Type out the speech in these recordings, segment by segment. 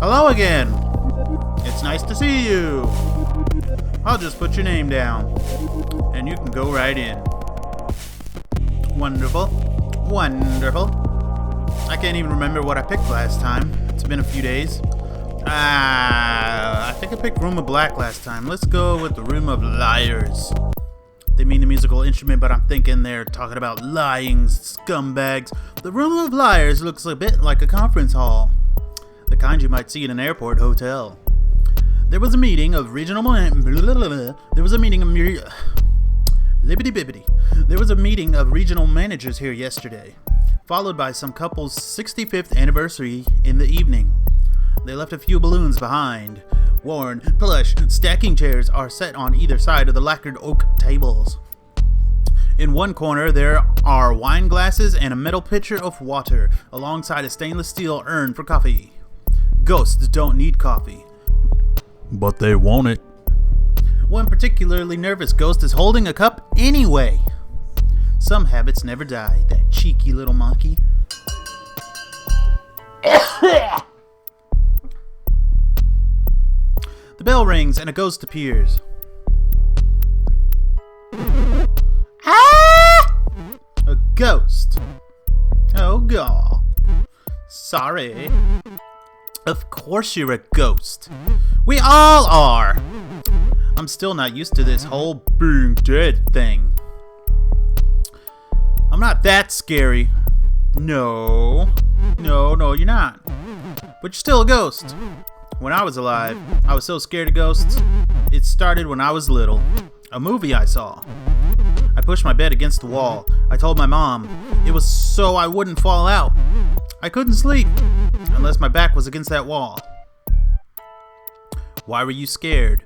Hello again. It's nice to see you. I'll just put your name down, and you can go right in. Wonderful. Wonderful. I can't even remember what I picked last time. It's been a few days. I think I picked Room of Black last time. Let's go with the Room of Liars. They mean the musical instrument, but I'm thinking they're talking about lying scumbags. The Room of Liars looks a bit like a conference hall. The kind you might see in an airport hotel. There was a meeting of regional managers here yesterday, followed by some couple's 65th anniversary in the evening. They left a few balloons behind. Worn, plush, stacking chairs are set on either side of the lacquered oak tables. In one corner, there are wine glasses and a metal pitcher of water, alongside a stainless steel urn for coffee. Ghosts don't need coffee, but they want it. One particularly nervous ghost is holding a cup anyway. Some habits never die, that cheeky little monkey. The bell rings and a ghost appears. Ah! A ghost. Oh, God. Sorry. Of course you're a ghost. We all are. I'm still not used to this whole being dead thing. I'm not that scary. No, you're not. But you're still a ghost. When I was alive, I was so scared of ghosts. It started when I was little. A movie I saw. I pushed my bed against the wall. I told my mom it was so I wouldn't fall out. I couldn't sleep unless my back was against that wall. Why were you scared?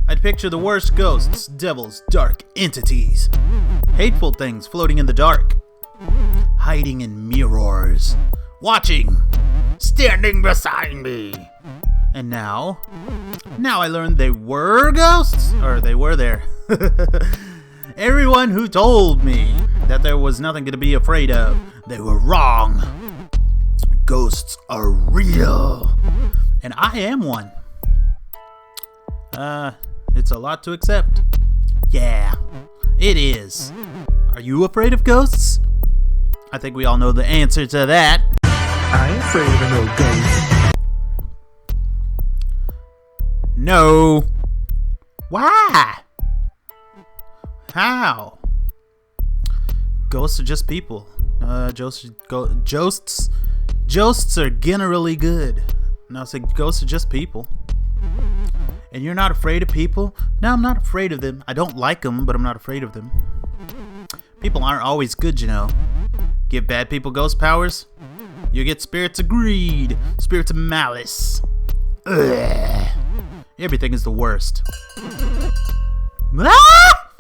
I'd picture the worst ghosts, devils, dark entities. Hateful things floating in the dark. Hiding in mirrors. Watching. Standing beside me. And now I learned they were ghosts? Or they were there. Everyone who told me that there was nothing to be afraid of, they were wrong. Ghosts are real. And I am one. It's a lot to accept. Yeah, it is. Are you afraid of ghosts? I think we all know the answer to that. I ain't afraid of no ghosts. No. Why? How? Ghosts are just people. Ghosts are generally good. No, I said ghosts are just people. And you're not afraid of people? No, I'm not afraid of them. I don't like them, but I'm not afraid of them. People aren't always good, you know. Give bad people ghost powers, you get spirits of greed, spirits of malice. Ugh. Everything is the worst. Ah!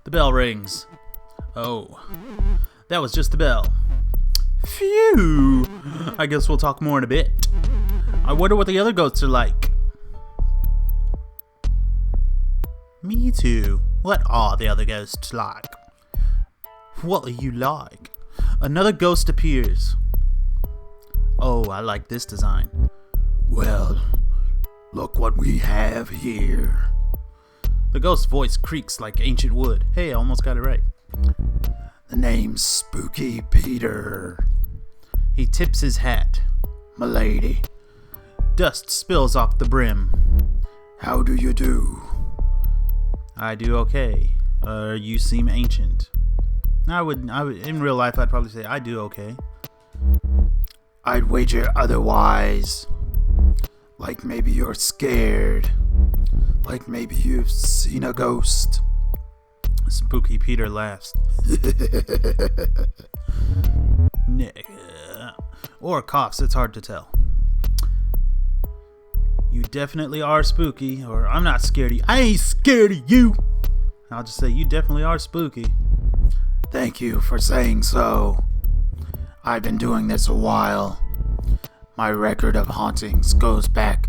The bell rings. Oh, that was just the bell. Phew. I guess we'll talk more in a bit. I wonder what the other ghosts are like. Me too. What are the other ghosts like? What are you like? Another ghost appears. Oh, I like this design. Well, look what we have here. The ghost's voice creaks like ancient wood. Hey, I almost got it right. The name's Spooky Peter. He tips his hat. M'lady. Dust spills off the brim. How do you do? I do okay. You seem ancient. I would, in real life, I'd probably say I do okay. I'd wager otherwise. Like maybe you're scared. Like maybe you've seen a ghost. Spooky Peter laughs. Or coughs, it's hard to tell. You definitely are spooky, or I'm not scared of you. I ain't scared of you. I'll just say you definitely are spooky. Thank you for saying so. I've been doing this a while. My record of hauntings goes back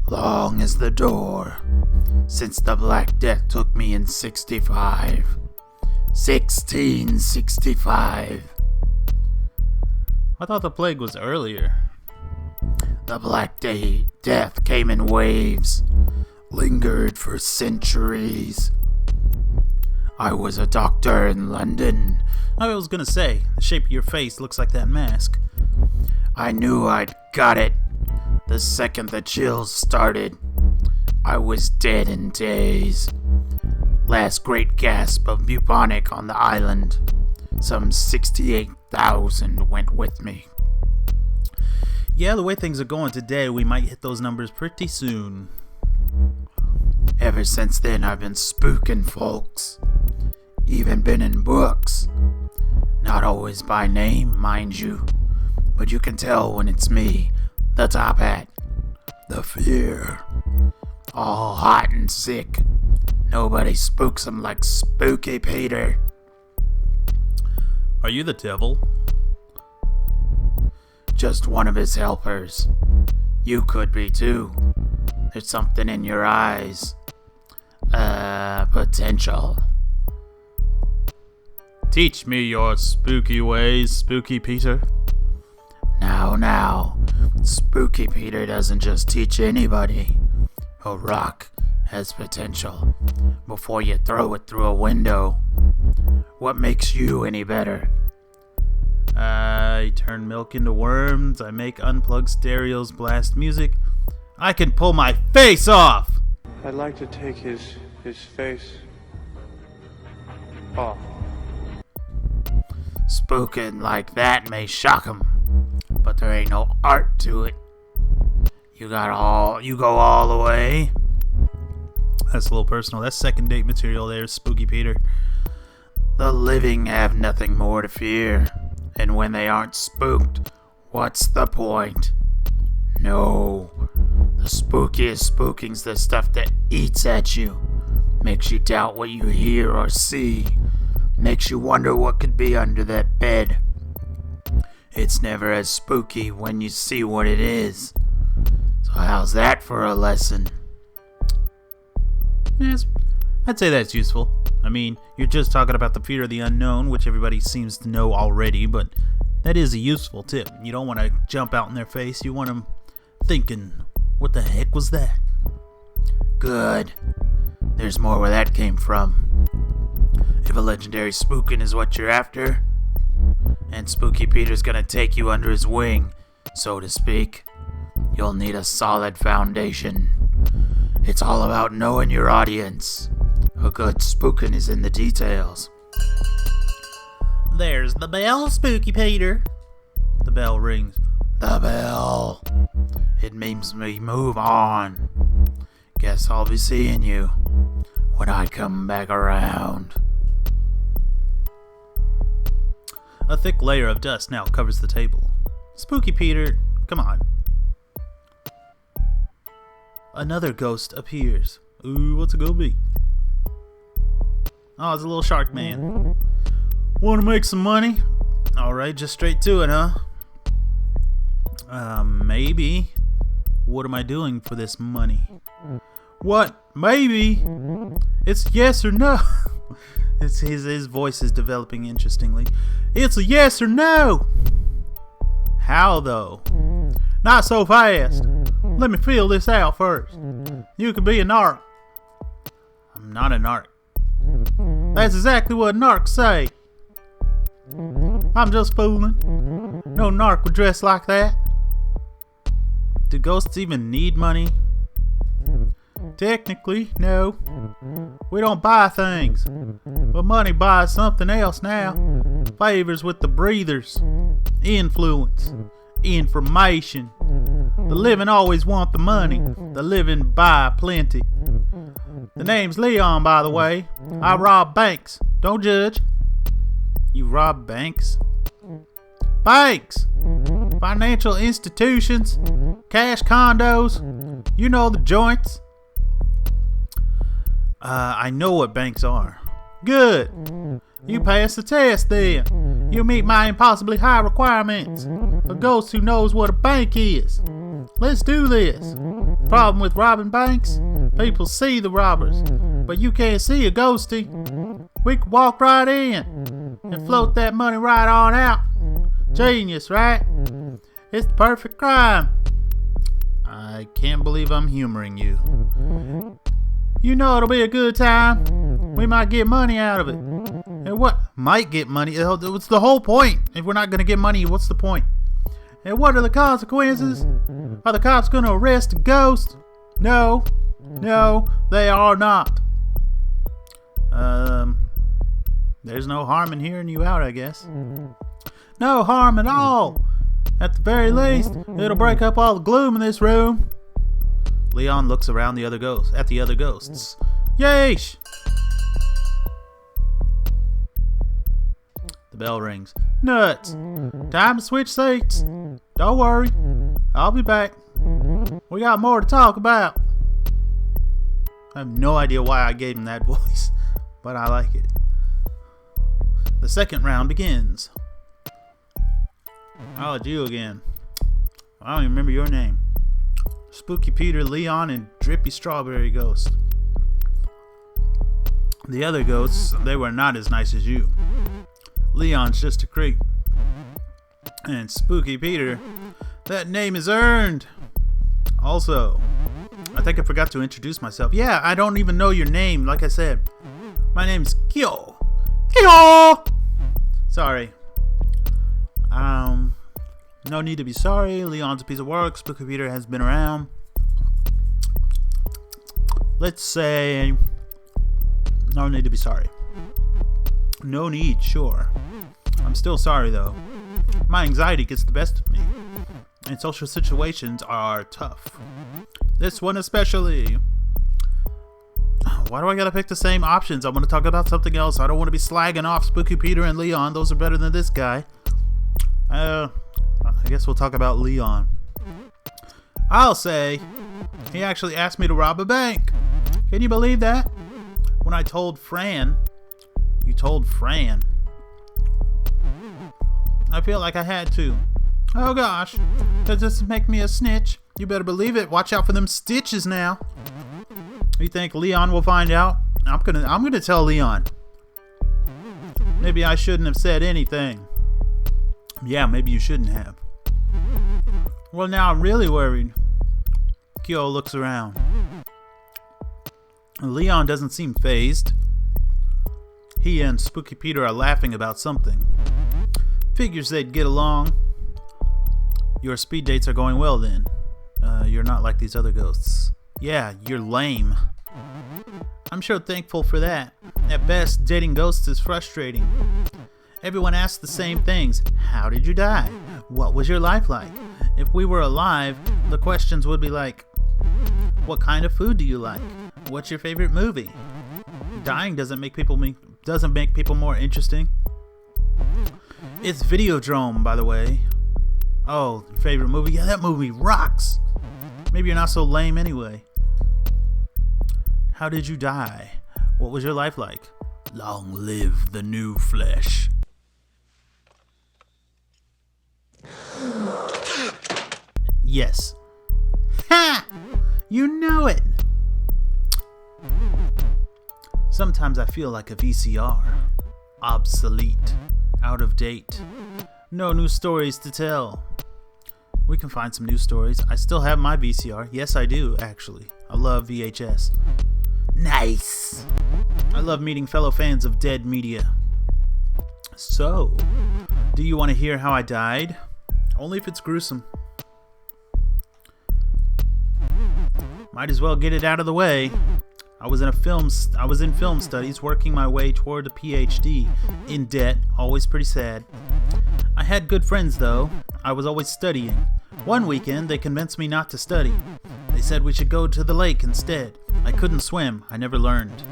long as the door, since the Black Death took me in 1665. I thought the plague was earlier. The Black Death came in waves, lingered for centuries. I was a doctor in London. I was gonna say, the shape of your face looks like that mask. I knew I'd got it the second the chills started. I was dead in days. Last great gasp of bubonic on the island. Some 68,000 went with me. Yeah, the way things are going today, we might hit those numbers pretty soon. Ever since then, I've been spooking folks. Even been in books. Not always by name, mind you. But you can tell when it's me, the top hat. The fear. All hot and sick. Nobody spooks him like Spooky Peter. Are you the devil? Just one of his helpers. You could be too. There's something in your eyes. Potential. Teach me your spooky ways, Spooky Peter. Now. Spooky Peter doesn't just teach anybody. A rock has potential before you throw it through a window. What makes you any better? I turn milk into worms. I make unplugged stereos blast music. I can pull my face off! I'd like to take his face off. Spooking like that may shock him, but there ain't no art to it. You go all the way. That's a little personal. That's second date material there, Spooky Peter. The living have nothing more to fear, and when they aren't spooked, what's the point? No, the spookiest spooking's the stuff that eats at you, makes you doubt what you hear or see, makes you wonder what could be under that bed. It's never as spooky when you see what it is. So how's that for a lesson? Yes, I'd say that's useful. I mean, you're just talking about the fear of the unknown, which everybody seems to know already, but that is a useful tip. You don't want to jump out in their face. You want them thinking, what the heck was that? Good. There's more where that came from. If a legendary spooking is what you're after, and Spooky Peter's gonna take you under his wing, so to speak, you'll need a solid foundation. It's all about knowing your audience. A good spooking is in the details. There's the bell, Spooky Peter. The bell rings. The bell. It means we move on. Guess I'll be seeing you when I come back around. A thick layer of dust now covers the table. Spooky Peter, come on. Another ghost appears. Ooh, what's it gonna be? Oh, it's a little shark man. Want to make some money? Alright, just straight to it, huh? Maybe. What am I doing for this money? What? Maybe? It's yes or no. It's his voice is developing interestingly. It's a yes or no. How though? Not so fast. Let me feel this out first. You could be a narc. I'm not a narc. That's exactly what narcs say. I'm just fooling. No narc would dress like that. Do ghosts even need money? Technically, no. We don't buy things. But money buys something else now. Favors with the breathers. Influence. Information. The living always want the money. The living buy plenty. The name's Leon, by the way. I rob banks. Don't judge. You rob banks? Banks! Financial institutions. Cash condos. You know the joints. I know what banks are. Good. You pass the test then. You meet my impossibly high requirements. A ghost who knows what a bank is. Let's do this. Problem with robbing banks? People see the robbers, but you can't see a ghostie. We can walk right in and float that money right on out. Genius, right? It's the perfect crime. I can't believe I'm humoring you. You know it'll be a good time. We might get money out of it. And what? Might get money? What's the whole point? If we're not going to get money, what's the point? And what are the consequences? Are the cops going to arrest a ghost? No. No, they are not. There's no harm in hearing you out, I guess. No harm at all. At the very least, it'll break up all the gloom in this room. Leon looks around the other ghosts at the other ghosts. Yeesh! The bell rings. Nuts! Time to switch seats. Don't worry, I'll be back. We got more to talk about. I have no idea why I gave him that voice, but I like it. The second round begins. Oh, it's you again. I don't even remember your name. Spooky Peter, Leon, and Drippy Strawberry Ghost. The other ghosts, they were not as nice as you. Leon's just a creep. And Spooky Peter, that name is earned. Also, I think I forgot to introduce myself. Yeah, I don't even know your name, like I said. My name's Kyo. Kyo! Sorry. No need to be sorry. Leon's a piece of work. Spooky Peter has been around. Let's say no need to be sorry. No need, sure. I'm still sorry though. My anxiety gets the best of me. And social situations are tough. This one especially. Why do I gotta pick the same options? I want to talk about something else. I don't want to be slagging off Spooky Peter and Leon. Those are better than this guy. I guess we'll talk about Leon. I'll say he actually asked me to rob a bank. Can you believe that? When I told Fran, you told Fran. I feel like I had to. Oh gosh, does this make me a snitch? You better believe it. Watch out for them stitches now. You think Leon will find out? I'm gonna tell Leon. Maybe I shouldn't have said anything. Yeah, maybe you shouldn't have. Well, now I'm really worried. Kyo looks around. Leon doesn't seem fazed. He and Spooky Peter are laughing about something. Figures they'd get along. Your speed dates are going well then. You're not like these other ghosts. Yeah, you're lame. I'm sure thankful for that. At best, dating ghosts is frustrating. Everyone asks the same things. How did you die? What was your life like? If we were alive, the questions would be like, what kind of food do you like? What's your favorite movie? Dying doesn't make people more interesting. It's Videodrome, by the way. Oh, your favorite movie? Yeah, that movie rocks. Maybe you're not so lame anyway. How did you die? What was your life like? Long live the new flesh. Yes. Ha! You know it! Sometimes I feel like a VCR. Obsolete. Out of date. No new stories to tell. We can find some new stories. I still have my VCR. Yes, I do, actually. I love VHS. Nice! I love meeting fellow fans of dead media. So, do you want to hear how I died? Only if it's gruesome. Might as well get it out of the way. I was in film studies, working my way toward a PhD. In debt, always pretty sad. I had good friends though. I was always studying. One weekend, they convinced me not to study. They said we should go to the lake instead. I couldn't swim. I never learned.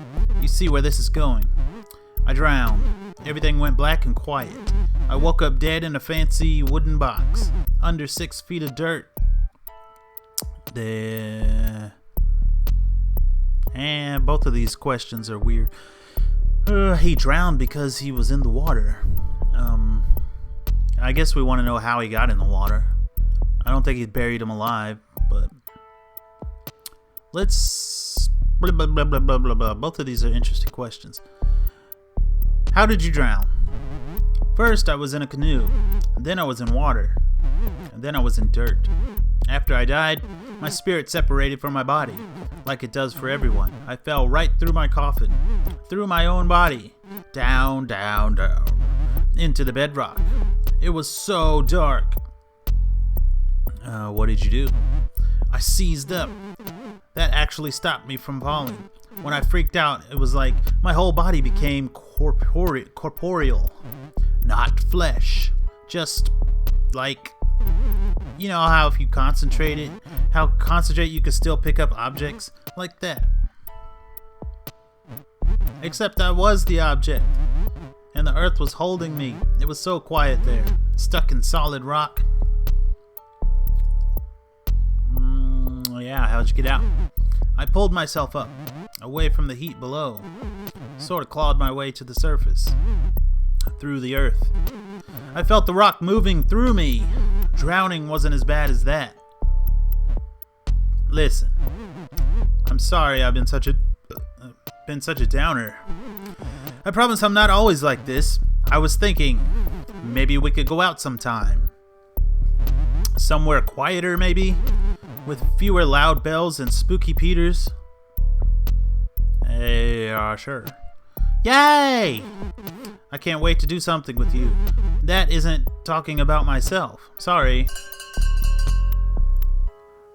You see where this is going. I drowned. Everything went black and quiet. I woke up dead in a fancy wooden box. Under 6 feet of dirt. Both of these questions are weird. He drowned because he was in the water. I guess we want to know how he got in the water. I don't think he buried him alive, but let's blah, blah, blah, blah, blah, blah, blah. Both of these are interesting questions. How did you drown? First, I was in a canoe. Then I was in water. And then I was in dirt. After I died, my spirit separated from my body, like it does for everyone. I fell right through my coffin, through my own body, down, down, down, into the bedrock. It was so dark. What did you do? I seized up. That actually stopped me from falling. When I freaked out, it was like my whole body became corporeal, not flesh. Just like, you know how if you concentrate you can still pick up objects? Like that. Except I was the object, and the earth was holding me. It was so quiet there, stuck in solid rock. Yeah, how'd you get out? I pulled myself up, away from the heat below. Sort of clawed my way to the surface, through the earth. I felt the rock moving through me. Drowning wasn't as bad as that. Listen, I'm sorry I've been such a downer. I promise I'm not always like this. I was thinking, maybe we could go out sometime. Somewhere quieter, maybe? With fewer loud bells and spooky Peters? Hey, sure. Yay! I can't wait to do something with you. That isn't talking about myself. Sorry.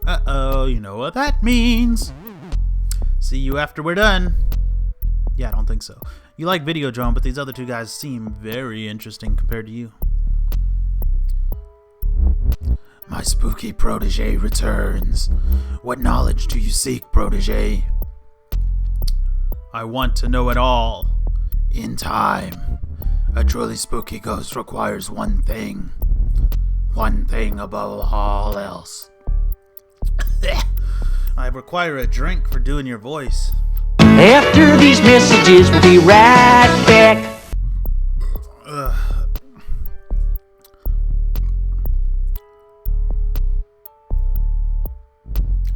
Uh-oh, you know what that means. See you after we're done. Yeah, I don't think so. You like Videodrome, but these other two guys seem very interesting compared to you. My spooky protege returns. What knowledge do you seek, protege? I want to know it all. In time. A truly spooky ghost requires one thing. One thing above all else. I require a drink for doing your voice. After these messages, we'll be right back.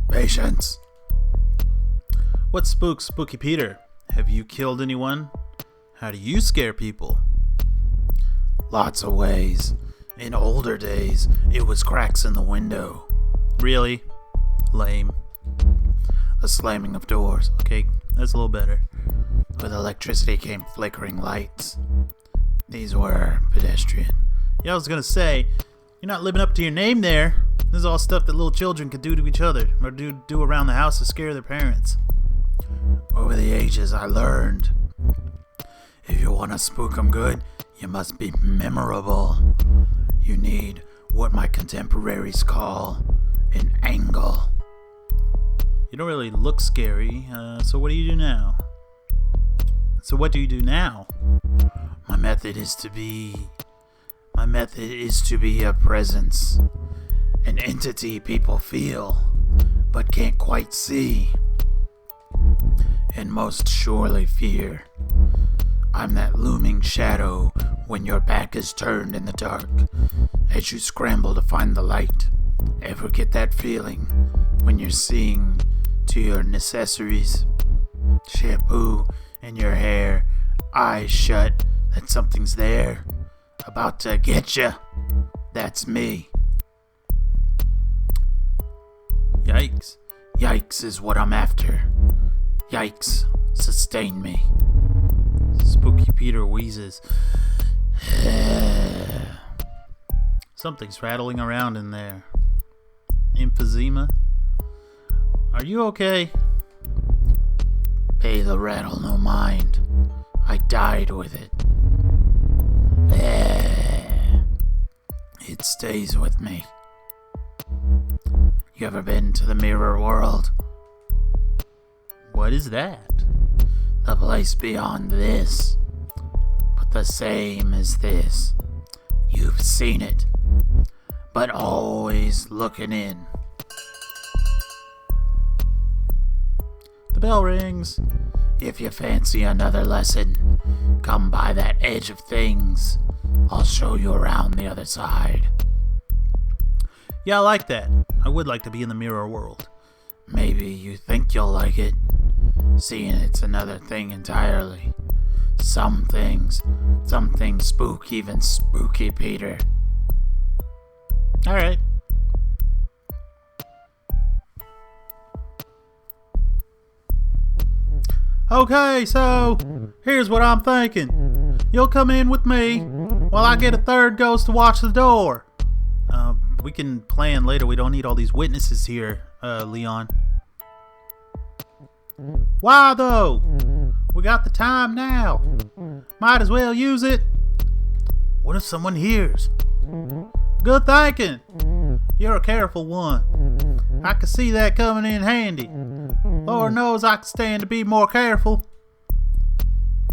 Patience. What spooks, Spooky Peter? Have you killed anyone? How do you scare people? Lots of ways. In older days, it was cracks in the window. Really? Lame. The slamming of doors. Okay, that's a little better. With electricity came flickering lights. These were pedestrian. Yeah, I was gonna say, you're not living up to your name there. This is all stuff that little children could do to each other, or do around the house to scare their parents. Over the ages, I learned, if you want to spook 'em good, you must be memorable. You need what my contemporaries call an angle. You don't really look scary, so what do you do now? My method is to be a presence. An entity people feel, but can't quite see, and most surely fear. I'm that looming shadow when your back is turned in the dark, as you scramble to find the light. Ever get that feeling when you're seeing to your necessaries? Shampoo in your hair, eyes shut, that something's there, about to get ya. That's me. Yikes. Yikes is what I'm after. Yikes, sustain me. Spooky Peter wheezes. Something's rattling around in there. Emphysema? Are you okay? Pay the rattle no mind. I died with it. It stays with me. You ever been to the mirror world? What is that? The place beyond this, but the same as this. You've seen it, but always looking in. The bell rings. If you fancy another lesson, come by that edge of things. I'll show you around the other side. Yeah, I like that. I would like to be in the mirror world. Maybe you think you'll like it, seeing it's another thing entirely. Some things spook even Spooky Peter. Alright. Okay, so here's what I'm thinking. You'll come in with me while I get a third ghost to watch the door. We can plan later. We don't need all these witnesses here, Leon. Why though? We got the time now. Might as well use it. What if someone hears? Good thinking. You're a careful one. I can see that coming in handy. Lord knows I can stand to be more careful.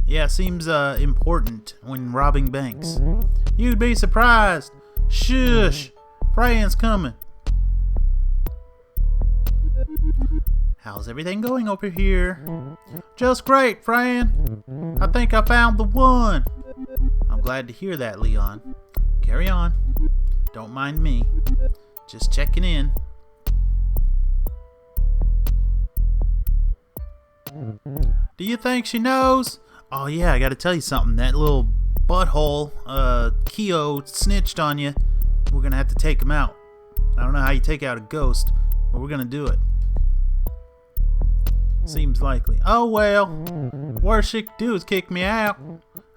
Yeah, seems important when robbing banks. You'd be surprised. Shush. Fran's coming. How's everything going over here? Just great, Fran. I think I found the one. I'm glad to hear that, Leon. Carry on. Don't mind me. Just checking in. Do you think she knows? Oh yeah, I gotta tell you something. That little butthole, Keo, snitched on you. We're gonna have to take him out. I don't know how you take out a ghost, but we're gonna do it. Seems likely. Oh well. Worst she could do is kick me out.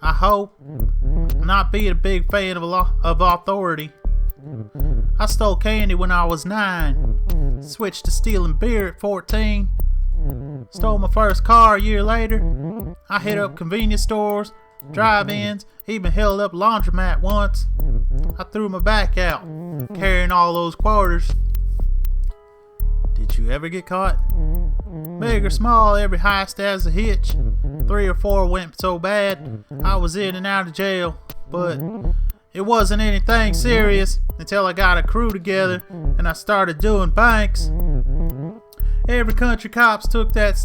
I hope. I'm not being a big fan of authority. I stole candy when I was 9. Switched to stealing beer at 14. Stole my first car a year later. I hit up convenience stores, drive-ins, even held up a laundromat once. I threw my back out, carrying all those quarters. Did you ever get caught? Big or small, every heist has a hitch. 3 or 4 went so bad, I was in and out of jail. But it wasn't anything serious until I got a crew together and I started doing banks. Even country cops took that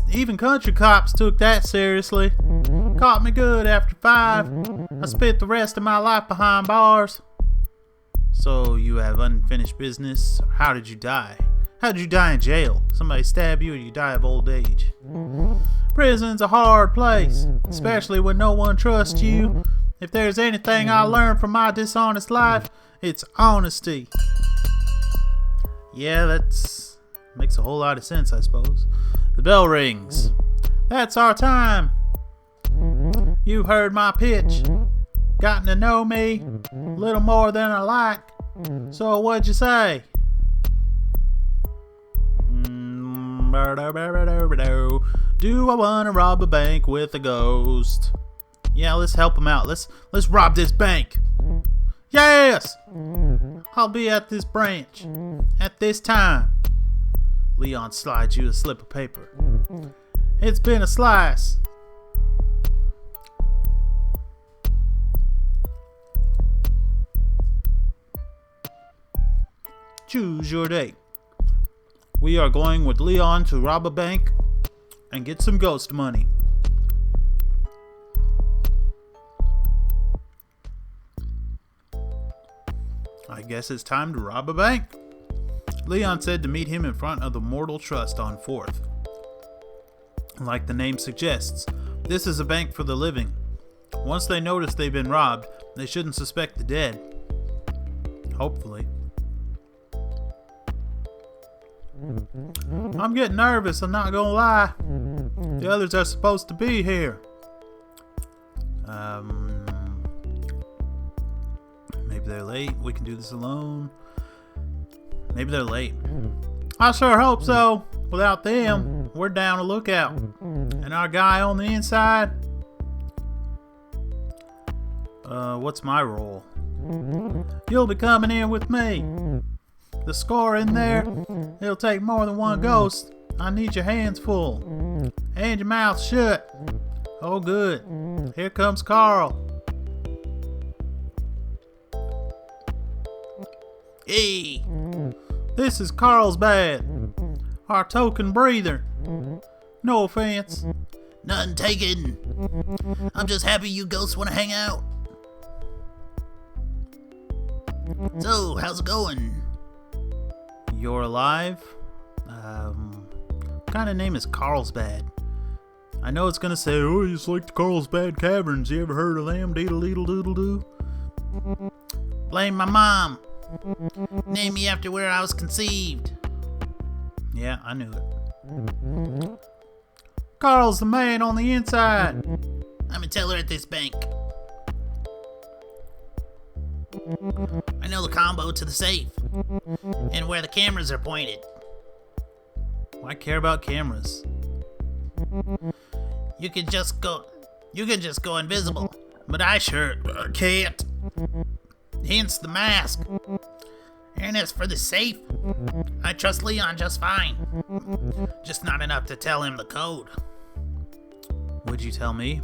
seriously. Caught me good after 5. I spent the rest of my life behind bars. So you have unfinished business? How did you die? How did you die in jail? Somebody stab you or you die of old age? Prison's a hard place, especially when no one trusts you. If there's anything I learned from my dishonest life, it's honesty. Yeah, that's makes a whole lot of sense, I suppose. The bell rings. That's our time. You've heard my pitch. Gotten to know me a little more than I like. So what'd you say? Do I want to rob a bank with a ghost? Yeah, let's help him out. Let's rob this bank. Yes! I'll be at this branch at this time. Leon slides you a slip of paper. It's been a slice. Choose your date. We are going with Leon to rob a bank and get some ghost money. I guess it's time to rob a bank. Leon said to meet him in front of the Mortal Trust on 4th. Like the name suggests, this is a bank for the living. Once they notice they've been robbed, they shouldn't suspect the dead. Hopefully. I'm getting nervous, I'm not gonna lie. The others are supposed to be here. Maybe they're late. We can do this alone. Maybe they're late. I sure hope so. Without them, we're down a lookout. And our guy on the inside. What's my role? You'll be coming in with me. The score in there, it'll take more than one ghost. I need your hands full. And your mouth shut. Oh good. Here comes Carl. Hey, this is Carlsbad, our token breather. No offense. None taken. I'm just happy you ghosts want to hang out. So, how's it going? You're alive? What kind of name is Carlsbad? I know it's gonna say, oh, it's like the Carlsbad Caverns. You ever heard of them? Deedle-deedle-doodle-doo? Blame my mom. Name me after where I was conceived. Yeah, I knew it. Carl's the man on the inside. I'm a teller at this bank. I know the combo to the safe and where the cameras are pointed. Why care about cameras? You can just go invisible, but I sure can't. Hence the mask. And as for the safe, I trust Leon just fine. Just not enough to tell him the code. Would you tell me?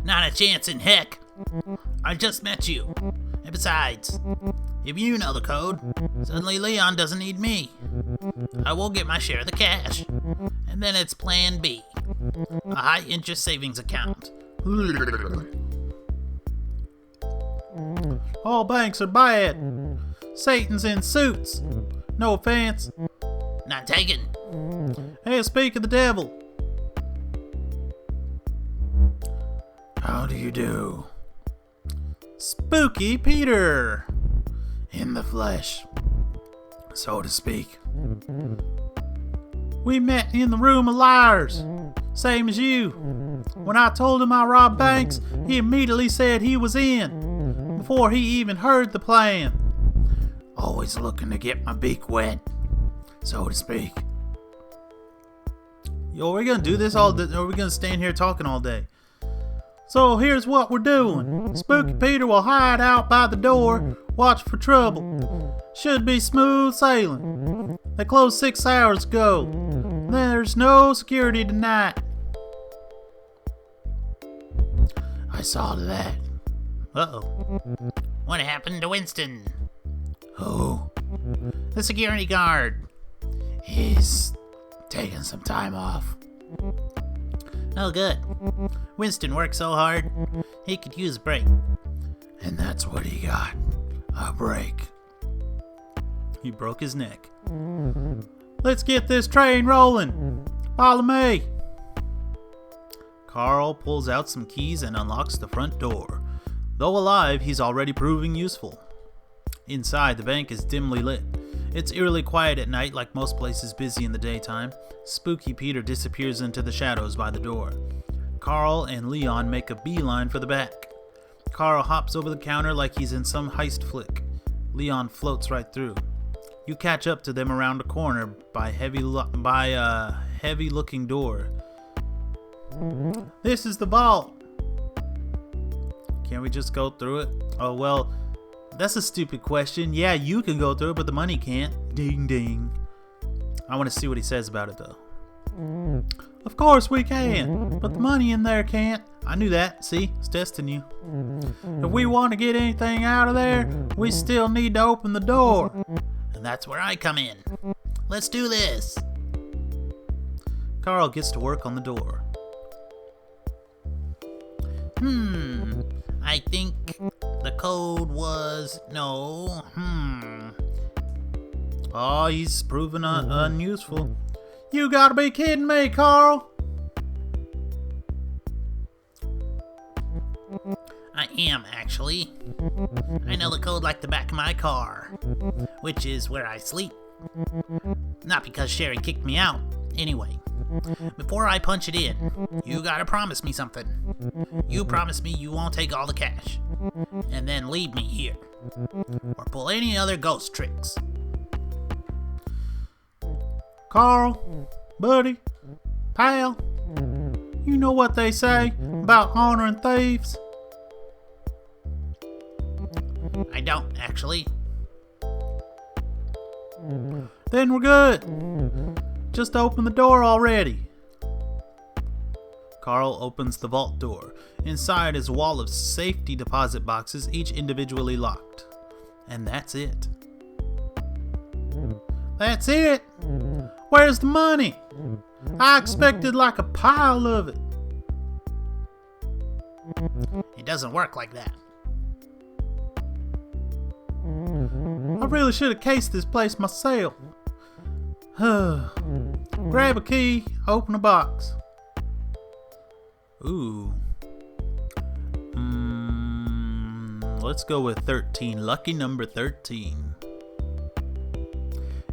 Not a chance in heck. I just met you. And besides, if you know the code, suddenly Leon doesn't need me. I will get my share of the cash. And then it's plan B. A high interest savings account. All banks are bad. Satan's in suits. No offense. Not taken. Hey, speak of the devil. How do you do? Spooky Peter. In the flesh, so to speak. We met in the room of liars. Same as you. When I told him I robbed banks, he immediately said he was in, before he even heard the plan. Always looking to get my beak wet, so to speak. Yo, are we gonna do this all day, or are we gonna stand here talking all day? So here's what we're doing. Spooky Peter will hide out by the door, watch for trouble. Should be smooth sailing. They closed 6 hours ago. There's no security tonight. I saw to that. Uh-oh. What happened to Winston? Who? The security guard. He's taking some time off. Oh, good. Winston worked so hard, he could use a break. And that's what he got. A break. He broke his neck. Let's get this train rolling. Follow me. Carl pulls out some keys and unlocks the front door. Though alive, he's already proving useful. Inside, the bank is dimly lit. It's eerily quiet at night, like most places busy in the daytime. Spooky Peter disappears into the shadows by the door. Carl and Leon make a beeline for the back. Carl hops over the counter like he's in some heist flick. Leon floats right through. You catch up to them around a corner by a heavy-looking door. This is the vault. Can't we just go through it? Oh, well, that's a stupid question. Yeah, you can go through it, but the money can't. Ding, ding. I want to see what he says about it, though. Of course we can, but the money in there can't. I knew that. See? It's testing you. If we want to get anything out of there, we still need to open the door. And that's where I come in. Let's do this. Carl gets to work on the door. I think the code was Oh, he's proven unuseful. You gotta be kidding me, Carl. I am, actually. I know the code like the back of my car, which is where I sleep. Not because Sherry kicked me out. Anyway, before I punch it in, you gotta promise me something. You promise me you won't take all the cash, and then leave me here, or pull any other ghost tricks. Carl, buddy, pal, you know what they say about honoring thieves? I don't, actually. Then we're good. Just open the door already. Carl opens the vault door. Inside is a wall of safety deposit boxes, each individually locked. And that's it. That's it? Where's the money? I expected like a pile of it. It doesn't work like that. I really should have cased this place myself. Grab a key, open a box. Ooh. Let's go with 13. Lucky number 13.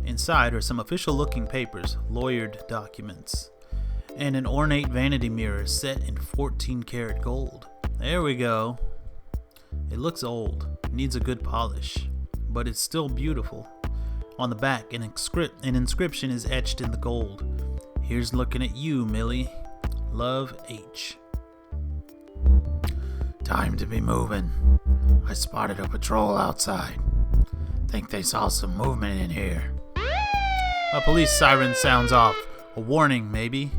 Inside are some official-looking papers, lawyered documents, and an ornate vanity mirror set in 14-karat gold. There we go. It looks old, needs a good polish, but it's still beautiful. On the back, an inscription is etched in the gold. Here's looking at you, Millie. Love, H. Time to be moving. I spotted a patrol outside. Think they saw some movement in here. A police siren sounds off. A warning, maybe.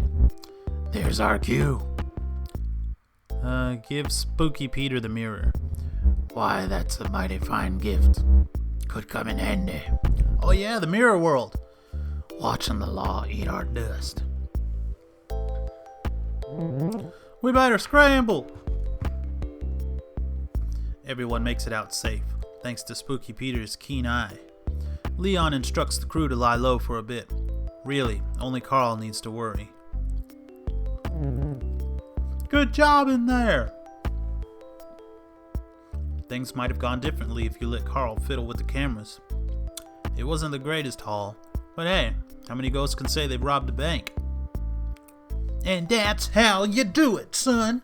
There's our cue. Give Spooky Peter the mirror. Why, that's a mighty fine gift. Could come in handy. Oh yeah, the mirror world. Watching the law eat our dust. We better scramble. Everyone makes it out safe, thanks to Spooky Peter's keen eye. Leon instructs the crew to lie low for a bit. Really, only Carl needs to worry. Good job in there! Things might have gone differently if you let Carl fiddle with the cameras. It wasn't the greatest haul, but hey, how many ghosts can say they've robbed a bank? And that's how you do it, son!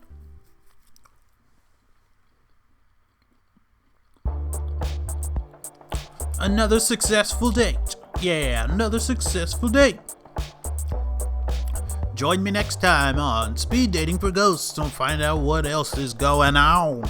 Another successful date. Yeah, another successful date. Join me next time on Speed Dating for Ghosts and find out what else is going on.